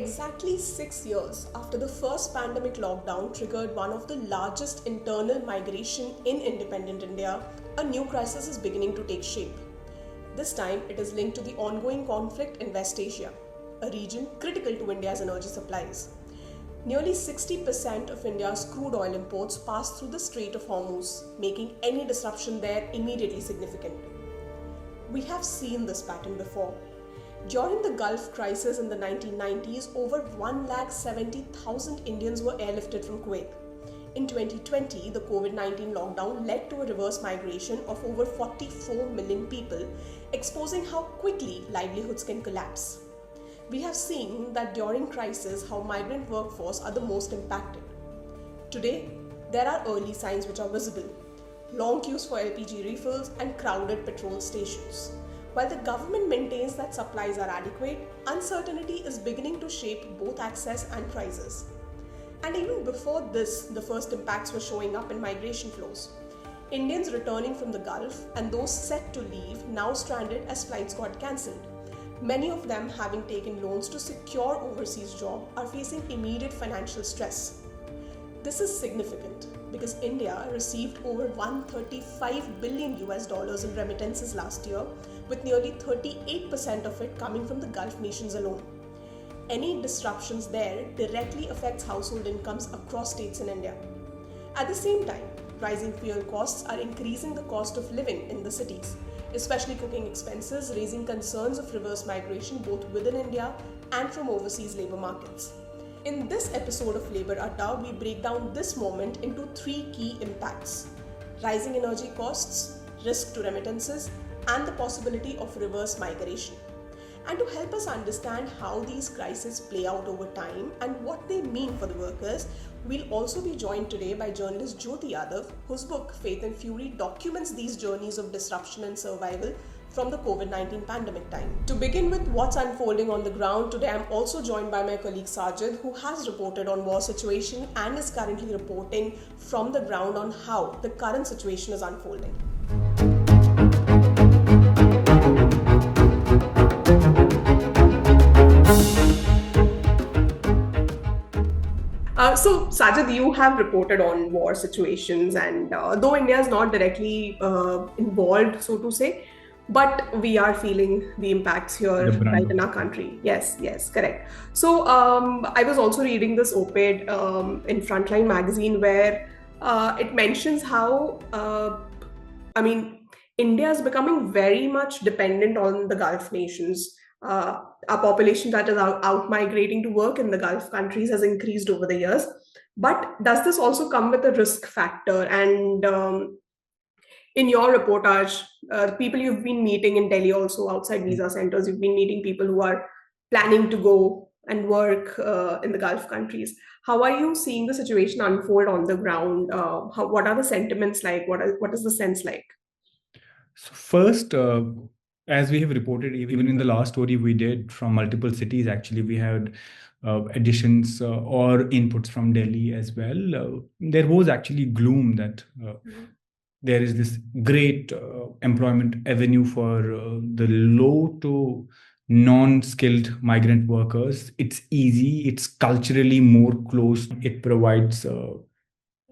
exactly 6 years after the first pandemic lockdown triggered one of the largest internal migration in independent India, a new crisis is beginning to take shape. This time, it is linked to the ongoing conflict in West Asia, a region critical to India's energy supplies. Nearly 60% of India's crude oil imports pass through the Strait of Hormuz, making any disruption there immediately significant. We have seen this pattern before. During the Gulf crisis in the 1990s, over 170,000 Indians were airlifted from Kuwait. In 2020, the COVID-19 lockdown led to a reverse migration of over 44 million people, exposing how quickly livelihoods can collapse. We have seen that during crisis how migrant workforce are the most impacted. Today, there are early signs which are visible. Long queues for LPG refills and crowded petrol stations. While the government maintains that supplies are adequate, uncertainty is beginning to shape both access and prices. And even before this, the first impacts were showing up in migration flows. Indians returning from the Gulf and those set to leave now stranded as flights got cancelled. Many of them, having taken loans to secure overseas job, are facing immediate financial stress. This is significant because India received over $135 billion in remittances last year, with nearly 38% of it coming from the Gulf nations alone. Any disruptions there directly affects household incomes across states in India. At the same time, rising fuel costs are increasing the cost of living in the cities, especially cooking expenses, raising concerns of reverse migration both within India and from overseas labour markets. In this episode of Labour Adda, we break down this moment into three key impacts: rising energy costs, risk to remittances, and the possibility of reverse migration. And to help us understand how these crises play out over time and what they mean for the workers, we'll also be joined today by journalist Jyoti Yadav, whose book Faith and Fury documents these journeys of disruption and survival from the COVID-19 pandemic time. To begin with what's unfolding on the ground, today I'm also joined by my colleague Sajid, who has reported on war situation and is currently reporting from the ground on how the current situation is unfolding. So, Sajid, you have reported on war situations, and though India is not directly involved, so to say, but we are feeling the impacts here right in our country. Yes, correct. So, I was also reading this op-ed in Frontline magazine where it mentions how, India is becoming very much dependent on the Gulf nations. Our population that is out migrating to work in the Gulf countries has increased over the years. But does this also come with a risk factor? And in your reportage, people you've been meeting in Delhi also outside visa centers, you've been meeting people who are planning to go and work in the Gulf countries. How are you seeing the situation unfold on the ground? What are the sentiments like? What is the sense like? So first, as we have reported, even in the last story we did from multiple cities, actually, we had additions or inputs from Delhi as well. There was actually gloom that there is this great employment avenue for the low to non-skilled migrant workers. It's easy, it's culturally more close, it provides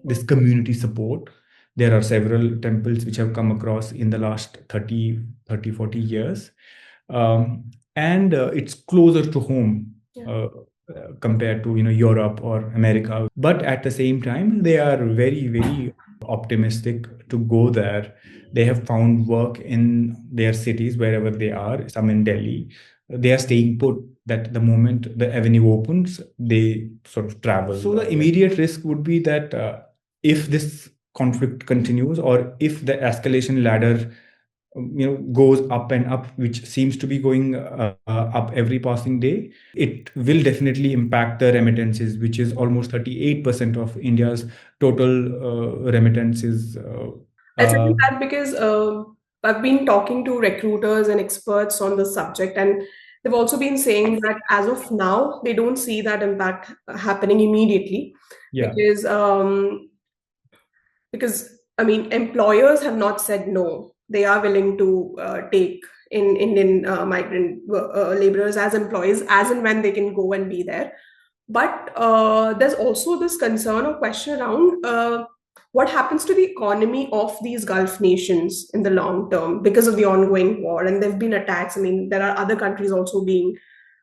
this community support. There are several temples which have come across in the last 30, 40 years. And it's closer to home compared to Europe or America. But at the same time, they are very, very optimistic to go there. They have found work in their cities, wherever they are, some in Delhi. They are staying put, that the moment the avenue opens, they sort of travel. So the immediate risk would be that if this conflict continues, or if the escalation ladder goes up and up, which seems to be going up every passing day, it will definitely impact the remittances, which is almost 38% of India's total remittances. I say that because I've been talking to recruiters and experts on the subject, and they've also been saying that as of now, they don't see that impact happening immediately. Yeah. Because employers have not said no. They are willing to take in Indian migrant laborers as employees, as and when they can go and be there. But there's also this concern or question around what happens to the economy of these Gulf nations in the long term because of the ongoing war. And there have been attacks. I mean, there are other countries also being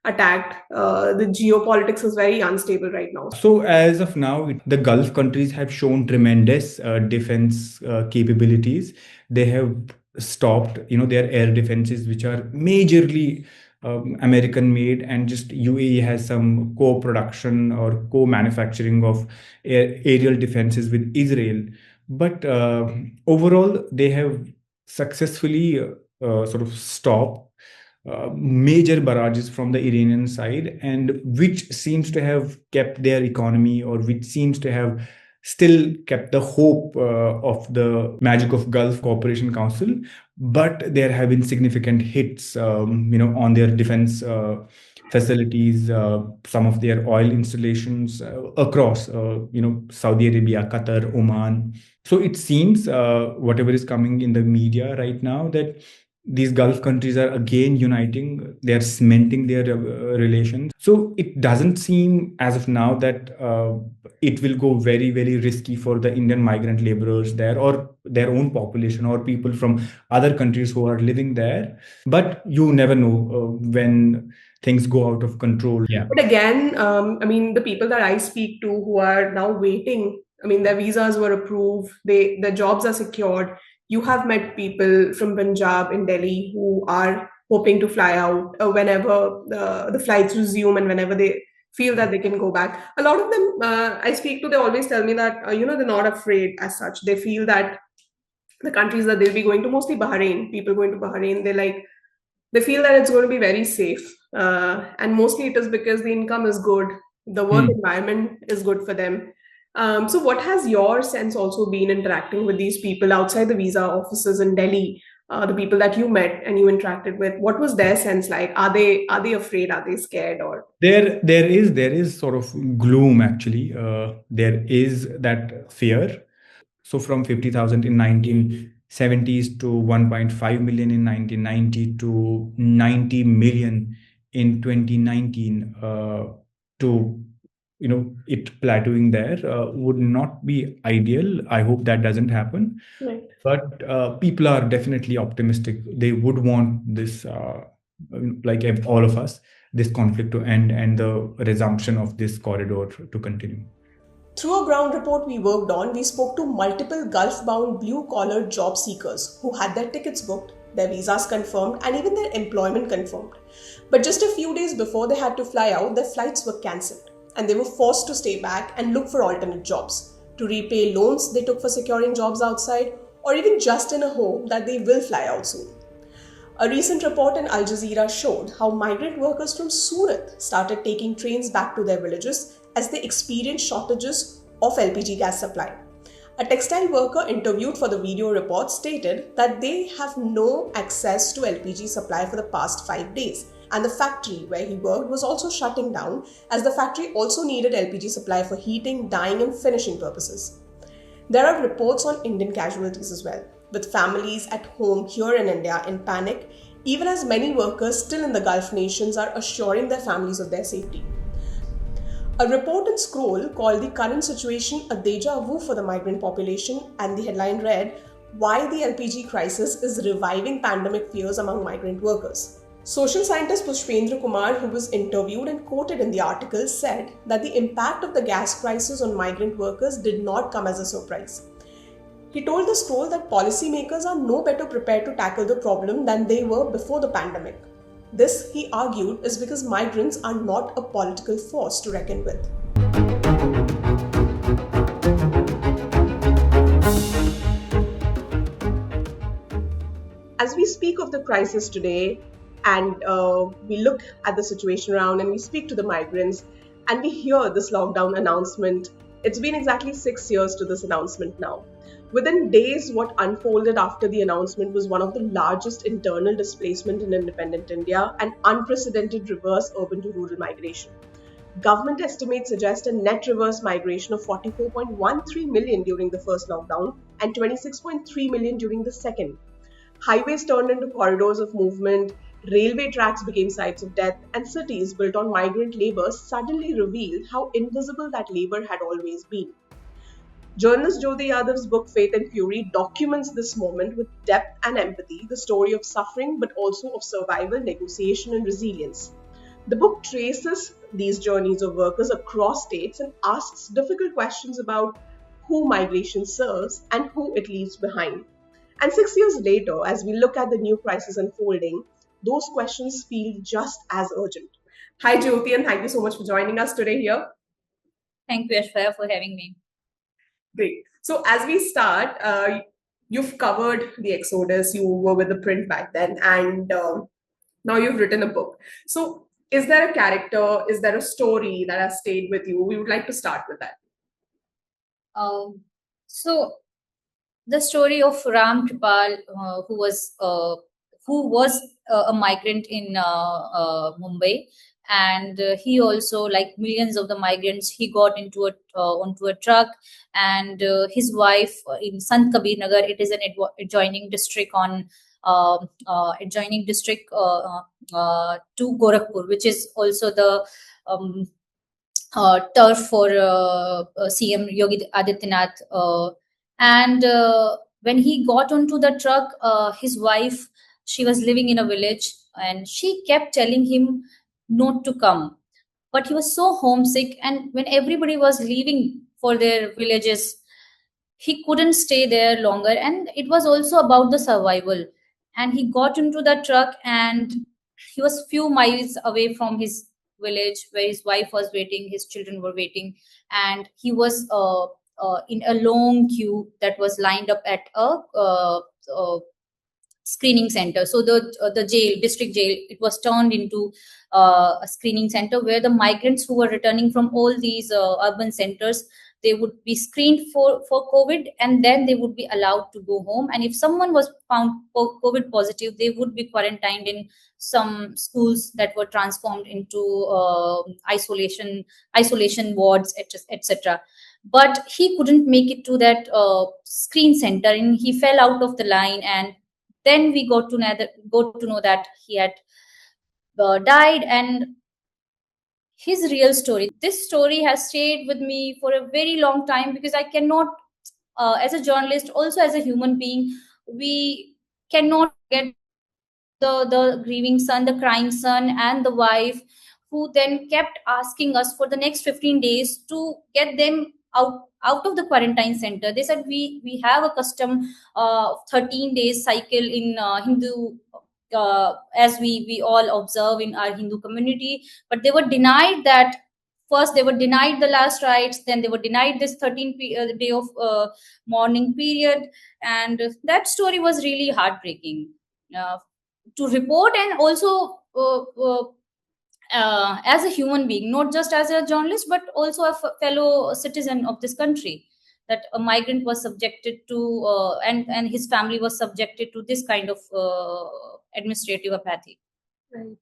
attacked. The geopolitics is very unstable right now. So, as of now, the Gulf countries have shown tremendous defense capabilities. They have stopped, their air defenses, which are majorly American made, and just UAE has some co-production or co-manufacturing of aerial defenses with Israel. But overall, they have successfully sort of stopped major barrages from the Iranian side, and which seems to have kept their economy, or which seems to have still kept the hope of the magic of Gulf Cooperation Council. But there have been significant hits, on their defense facilities, some of their oil installations across, Saudi Arabia, Qatar, Oman. So it seems whatever is coming in the media right now, that these Gulf countries are again uniting, they're cementing their relations. So it doesn't seem as of now that it will go very, very risky for the Indian migrant laborers there, or their own population, or people from other countries who are living there. But you never know when things go out of control. Yeah. But again, I mean, the people that I speak to who are now waiting, I mean, their visas were approved, their jobs are secured. You have met people from Punjab in Delhi who are hoping to fly out whenever the flights resume and whenever they feel that they can go back. A lot of them I speak to, they always tell me that, they're not afraid as such. They feel that the countries that they'll be going to, mostly Bahrain, people going to Bahrain, they feel that it's going to be very safe. And mostly it is because the income is good, the work environment is good for them. So, what has your sense also been interacting with these people outside the visa offices in Delhi? The people that you met and you interacted with, what was their sense like? Are they afraid? Are they scared? Or there is sort of gloom actually. There is that fear. So from 50,000 in 1970s to 1.5 million in 1990 to 90 million in 2019, to it plateauing there would not be ideal. I hope that doesn't happen. right. But people are definitely optimistic. They would want this, like all of us, this conflict to end and the resumption of this corridor to continue. Through a ground report we worked on, we spoke to multiple Gulf-bound blue-collar job seekers who had their tickets booked, their visas confirmed, and even their employment confirmed. But just a few days before they had to fly out, their flights were cancelled, and they were forced to stay back and look for alternate jobs, to repay loans they took for securing jobs outside, or even just in a hope that they will fly out soon. A recent report in Al Jazeera showed how migrant workers from Surat started taking trains back to their villages as they experienced shortages of LPG gas supply. A textile worker interviewed for the video report stated that they have no access to LPG supply for the past 5 days, and the factory where he worked was also shutting down, as the factory also needed LPG supply for heating, dyeing and finishing purposes. There are reports on Indian casualties as well, with families at home here in India in panic, even as many workers still in the Gulf nations are assuring their families of their safety. A report in Scroll called The Current Situation a Deja Vu for the Migrant Population, and the headline read, Why the LPG Crisis is Reviving Pandemic Fears Among Migrant Workers. Social scientist Pushpendra Kumar, who was interviewed and quoted in the article, said that the impact of the gas crisis on migrant workers did not come as a surprise. He told the Scroll that policymakers are no better prepared to tackle the problem than they were before the pandemic. This, he argued, is because migrants are not a political force to reckon with. As we speak of the crisis today, and we look at the situation around and we speak to the migrants and we hear this lockdown announcement, it's been exactly 6 years to this announcement now. Within days, what unfolded after the announcement was one of the largest internal displacement in independent India and unprecedented reverse urban to rural migration. Government estimates suggest a net reverse migration of 44.13 million during the first lockdown and 26.3 million during the second. Highways turned into corridors of movement, railway tracks became sites of death, and cities built on migrant labor suddenly revealed how invisible that labor had always been. Journalist Jyoti Yadav's book Faith and Fury documents this moment with depth and empathy, the story of suffering but also of survival, negotiation, and resilience. The book traces these journeys of workers across states and asks difficult questions about who migration serves and who it leaves behind. And 6 years later, as we look at the new crisis unfolding, those questions feel just as urgent. Hi, Jyoti, and thank you so much for joining us today here. Thank you, Ashwaya, for having me. Great. So, as we start, you've covered the Exodus, you were with the print back then, and now you've written a book. So, is there a character, is there a story that has stayed with you? We would like to start with that. So the story of Ram Tripal, who was a migrant in Mumbai, and he also, like millions of the migrants, he got into onto a truck, and his wife in Sant Kabir Nagar. It is an adjoining district to Gorakhpur, which is also the turf for CM Yogi Adityanath. And when he got onto the truck, his wife, she was living in a village, and she kept telling him not to come. But he was so homesick, and when everybody was leaving for their villages, he couldn't stay there longer. And it was also about the survival. And he got into the truck, and he was few miles away from his village where his wife was waiting, his children were waiting, and he was in a long queue that was lined up at a screening center. So the jail, district jail, it was turned into a screening center where the migrants who were returning from all these urban centers, they would be screened for COVID, and then they would be allowed to go home. And if someone was found COVID positive, they would be quarantined in some schools that were transformed into isolation wards, etc. But he couldn't make it to that screen center, and he fell out of the line. And then we got to know that he had died. And his real story, this story has stayed with me for a very long time, because I cannot, as a journalist, also as a human being, we cannot get the grieving son, the crying son, and the wife, who then kept asking us for the next 15 days to get them out of the quarantine center. They said we have a custom 13 days cycle in Hindu, as we all observe in our Hindu community, but they were denied that. First they were denied the last rites, then they were denied this 13 day of mourning period. And that story was really heartbreaking to report, and also as a human being, not just as a journalist, but also a fellow citizen of this country, that a migrant was subjected to, and his family was subjected to this kind of administrative apathy. Right.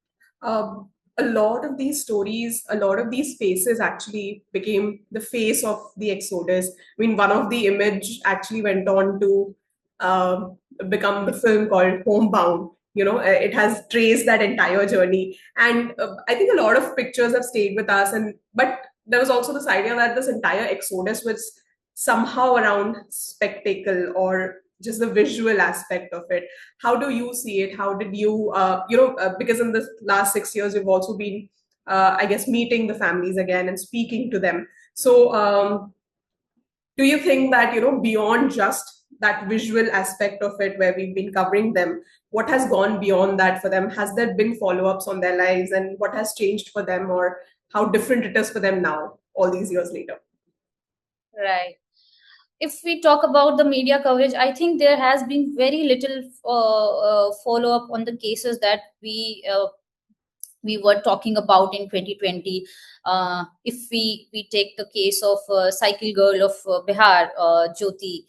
A lot of these stories, a lot of these faces actually became the face of the Exodus. I mean, one of the image actually went on to become the film called Homebound. It has traced that entire journey, and I think a lot of pictures have stayed with us. But there was also this idea that this entire Exodus was somehow around spectacle or just the visual aspect of it. How do you see it? How did you, because in the last 6 years, you've also been, I guess, meeting the families again and speaking to them. So, do you think that, beyond just that visual aspect of it where we've been covering them, what has gone beyond that for them? Has there been follow-ups on their lives, and what has changed for them, or how different it is for them now, all these years later? Right. If we talk about the media coverage, I think there has been very little follow-up on the cases that we were talking about in 2020. If we take the case of cycle girl of Bihar, Jyoti,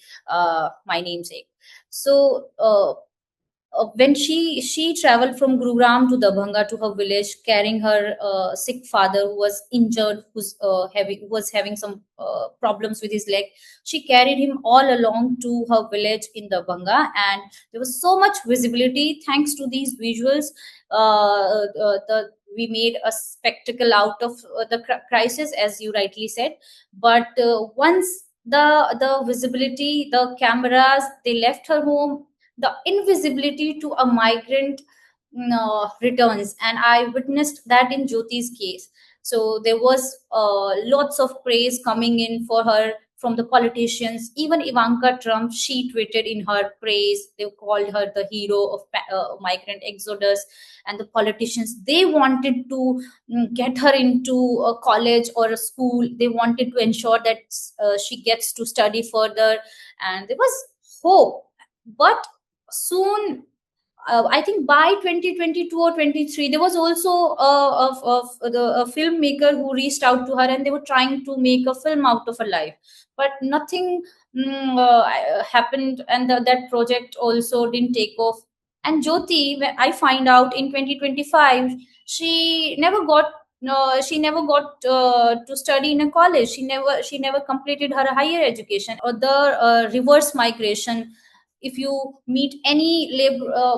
my namesake. So when she traveled from Gurugram to Darbhanga to her village, carrying her sick father who was injured, who was having some problems with his leg. She carried him all along to her village in Darbhanga, and there was so much visibility thanks to these visuals. We made a spectacle out of the crisis, as you rightly said. But once the visibility, the cameras, they left her home, the invisibility to a migrant returns, and I witnessed that in Jyoti's case. So there was lots of praise coming in for her from the politicians. Even Ivanka Trump, she tweeted in her praise. They called her the hero of migrant exodus. And the politicians, they wanted to get her into a college or a school. They wanted to ensure that she gets to study further, and there was hope. But soon, I think by 2022 or 23, there was also a filmmaker who reached out to her, and they were trying to make a film out of her life. But nothing happened, and that project also didn't take off. And Jyoti, when I find out in 2025, she never got. No, she never got to study in a college. She never completed her higher education. Or the reverse migration, if you meet any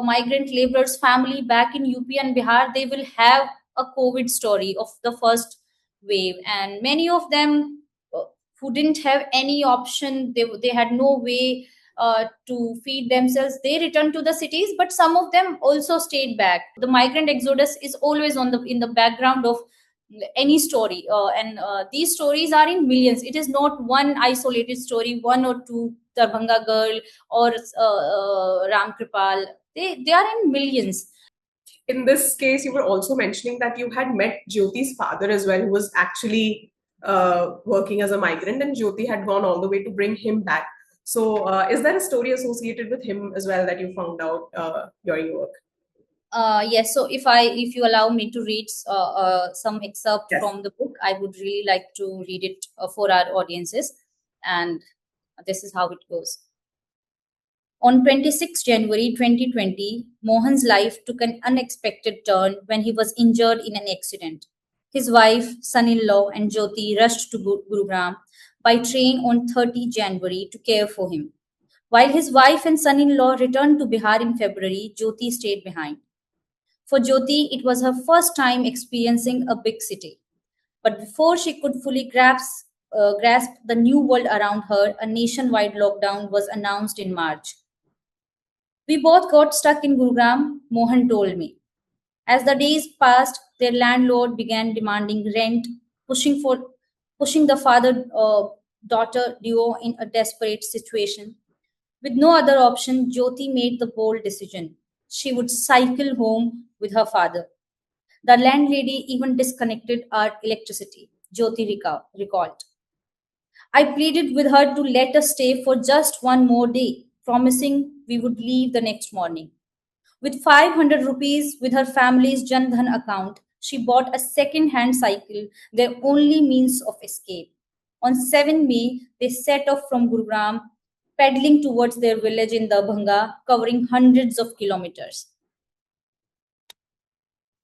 migrant laborers family back in UP and Bihar, they will have a COVID story of the first wave, and many of them who didn't have any option, they had no way to feed themselves. They returned to the cities, but some of them also stayed back. The migrant exodus is always in the background of any story, and these stories are in millions. It is not one isolated story, one or two Darbhanga girl or Ram Kripal. They are in millions. In this case, you were also mentioning that you had met Jyoti's father as well, who was actually working as a migrant, and Jyoti had gone all the way to bring him back. So, is there a story associated with him as well that you found out during your work? Yes, so if you allow me to read some excerpt Yes. from the book, I would really like to read it for our audiences, and this is how it goes. On 26 January 2020, Mohan's life took an unexpected turn when he was injured in an accident. His wife, son-in-law, and Jyoti rushed to Gurugram by train on 30 January to care for him. While his wife and son-in-law returned to Bihar in February, Jyoti stayed behind. For Jyoti, it was her first time experiencing a big city. But before she could fully grasp the new world around her, a nationwide lockdown was announced in March. We both got stuck in Gurugram, Mohan told me. As the days passed, their landlord began demanding rent, pushing the father-daughter duo in a desperate situation. With no other option, Jyoti made the bold decision. She would cycle home with her father. The landlady even disconnected our electricity, Jyoti recalled. I pleaded with her to let us stay for just one more day, promising we would leave the next morning. With 500 rupees with her family's Jan Dhan account, she bought a second-hand cycle, their only means of escape. On 7 May, they set off from Gurugram, pedaling towards their village in Darbhanga, covering hundreds of kilometers.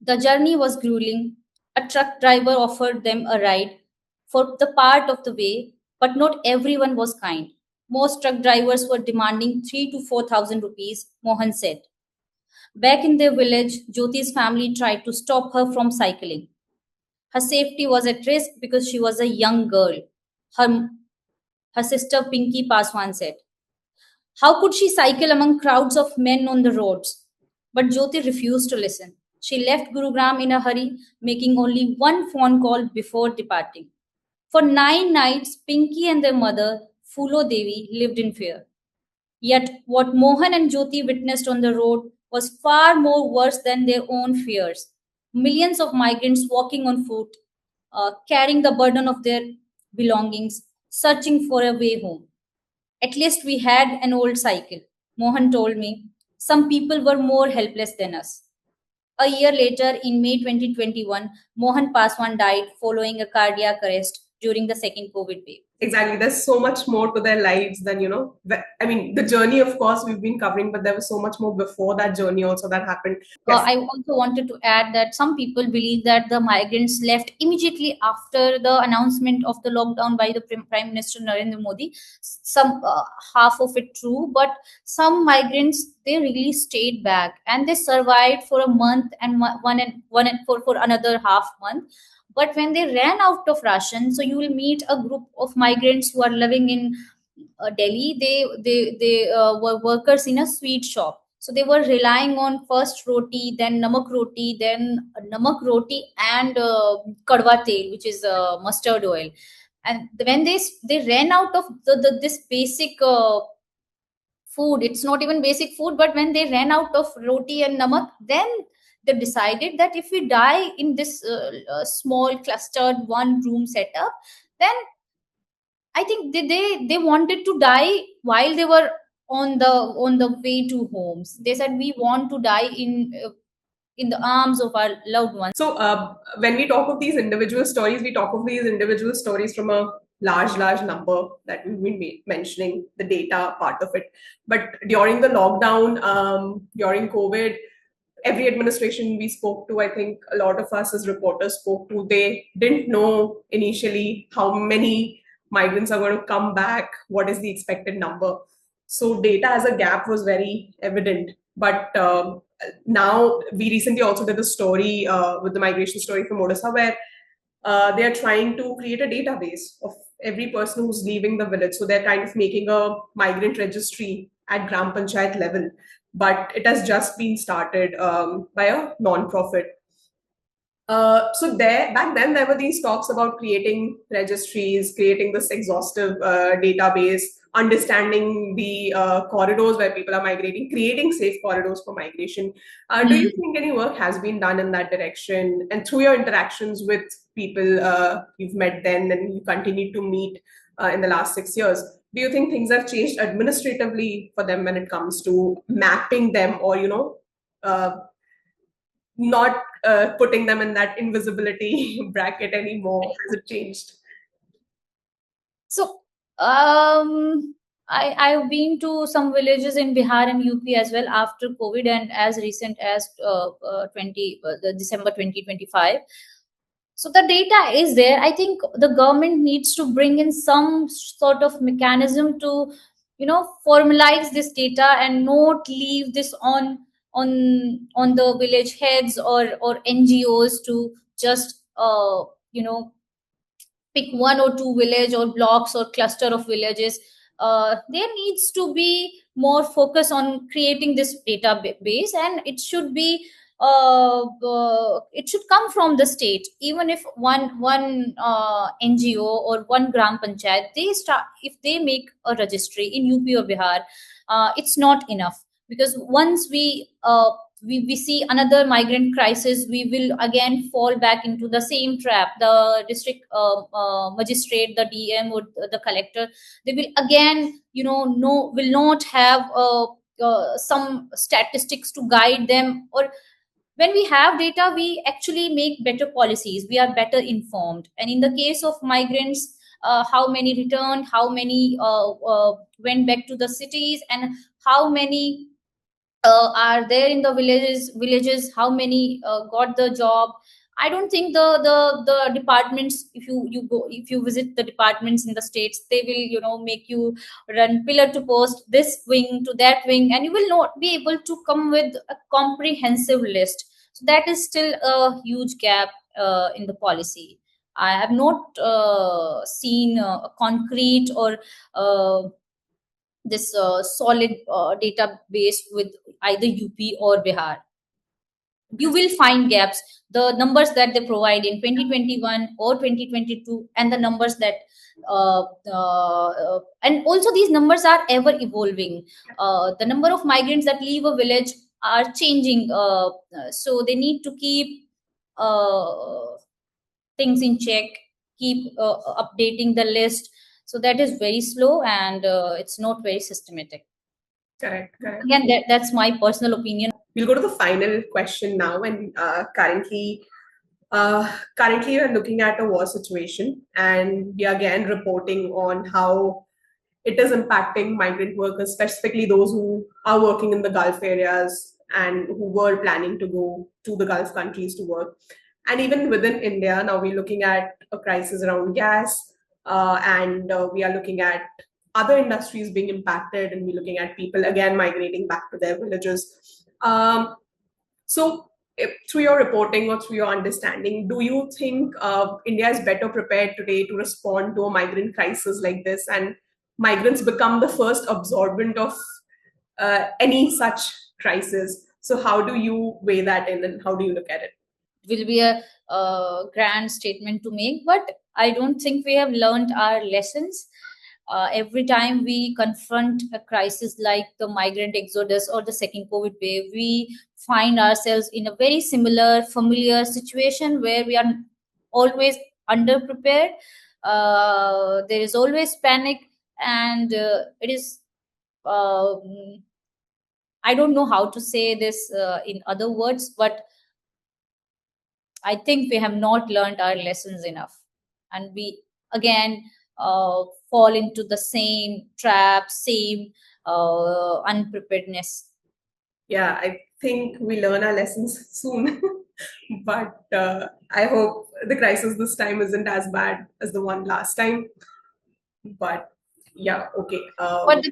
The journey was grueling. A truck driver offered them a ride for the part of the way, but not everyone was kind. Most truck drivers were demanding 3 to 4,000 rupees, Mohan said. Back in their village, Jyoti's family tried to stop her from cycling. Her safety was at risk because she was a young girl, her sister Pinky Paswan said. How could she cycle among crowds of men on the roads? But Jyoti refused to listen. She left Gurugram in a hurry, making only one phone call before departing. For 9 nights, Pinky and their mother, Fulo Devi, lived in fear. Yet what Mohan and Jyoti witnessed on the road was far more worse than their own fears. Millions of migrants walking on foot, carrying the burden of their belongings, searching for a way home. At least we had an old cycle, Mohan told me. Some people were more helpless than us. A year later, in May 2021, Mohan Paswan died following a cardiac arrest during the second COVID wave. Exactly. There's so much more to their lives than, the journey, of course, we've been covering, but there was so much more before that journey also that happened. Yes. I also wanted to add that some people believe that the migrants left immediately after the announcement of the lockdown by the Prime Minister Narendra Modi. Some half of it true, but some migrants, they really stayed back and they survived for a month and for another half month. But when they ran out of ration, so you will meet a group of migrants who are living in Delhi. They were workers in a sweet shop. So they were relying on first roti, then namak roti and kadwa tel, which is mustard oil. And when they ran out of this basic food, it's not even basic food, but when they ran out of roti and namak, then they decided that if we die in this small clustered one room setup, then I think they wanted to die while they were on the way to homes. They said we want to die in the arms of our loved ones. So when we talk of these individual stories, we talk of these individual stories from a large number that we've been mentioning, the data part of it. But during the lockdown, during COVID, every administration we spoke to, I think a lot of us as reporters spoke to, they didn't know initially how many migrants are going to come back, what is the expected number. So data as a gap was very evident. But now we recently also did a story with the migration story from Odisha, where they are trying to create a database of every person who's leaving the village. So they're kind of making a migrant registry at Gram Panchayat level, but it has just been started by a non-profit. So back then there were these talks about creating registries, creating this exhaustive database, understanding the corridors where people are migrating, creating safe corridors for migration. Do you think any work has been done in that direction? And through your interactions with people you've met then and you continue to meet in the last 6 years, do you think things have changed administratively for them when it comes to mapping them or, not putting them in that invisibility bracket anymore? Has it changed? So I've been to some villages in Bihar and UP as well after COVID, and as recent as the December 2025. So the data is there. I think the government needs to bring in some sort of mechanism to, formalize this data and not leave this on the village heads or NGOs to just pick one or two village or blocks or cluster of villages. There needs to be more focus on creating this database, and it should be it should come from the state. Even if one NGO or one gram panchayat, if they make a registry in UP or Bihar, it's not enough, because once we see another migrant crisis, we will again fall back into the same trap. The district magistrate, the DM, or the collector, they will again, will not have some statistics to guide them. Or when we have data, we actually make better policies. We are better informed. And in the case of migrants, how many returned, how many went back to the cities, and how many are there in the villages, how many got the job. I don't think the departments, if you visit the departments in the states, they will make you run pillar to post, this wing to that wing, and you will not be able to come with a comprehensive list. So that is still a huge gap in the policy. I have not seen a concrete or this solid database with either UP or Bihar. You will find gaps. The numbers that they provide in 2021 or 2022, and the numbers that and also these numbers are ever evolving. The number of migrants that leave a village are changing, so they need to keep things in check, keep updating the list. So that is very slow, and it's not very systematic. Correct. Again, that's my personal opinion. We'll go to the final question now. And currently, Currently, we're looking at a war situation, and we are again reporting on how it is impacting migrant workers, specifically those who are working in the Gulf areas and who were planning to go to the Gulf countries to work. And even within India, now we're looking at a crisis around gas, and we are looking at other industries being impacted, and we're looking at people again migrating back to their villages. So, through your reporting or through your understanding, do you think India is better prepared today to respond to a migrant crisis like this, and migrants become the first absorbent of any such crisis? So, how do you weigh that in, and how do you look at it? Will be a grand statement to make, but I don't think we have learned our lessons. Every time we confront a crisis like the migrant exodus or the second COVID wave, we find ourselves in a very similar, familiar situation where we are always underprepared. There is always panic, and it is. I don't know how to say this in other words, but I think we have not learned our lessons enough, and we again fall into the same trap, same unpreparedness. Yeah, I think we learn our lessons soon, but I hope the crisis this time isn't as bad as the one last time. But yeah, okay. But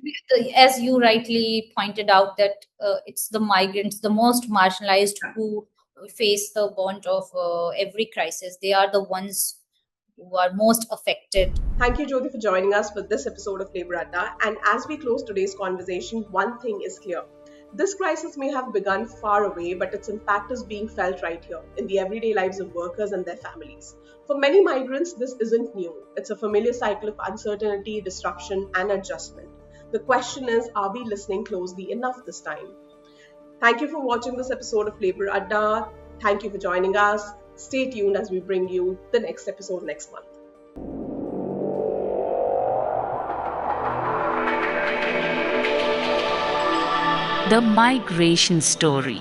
as you rightly pointed out, that it's the migrants, the most marginalized, who face the brunt of every crisis. They are the ones who are most affected. Thank you, Jyoti, for joining us for this episode of Labour Adda. And as we close today's conversation, one thing is clear. This crisis may have begun far away, but its impact is being felt right here in the everyday lives of workers and their families. For many migrants, this isn't new. It's a familiar cycle of uncertainty, disruption, and adjustment. The question is, are we listening closely enough this time? Thank you for watching this episode of Labour Adda. Thank you for joining us. Stay tuned as we bring you the next episode next month. The Migration Story.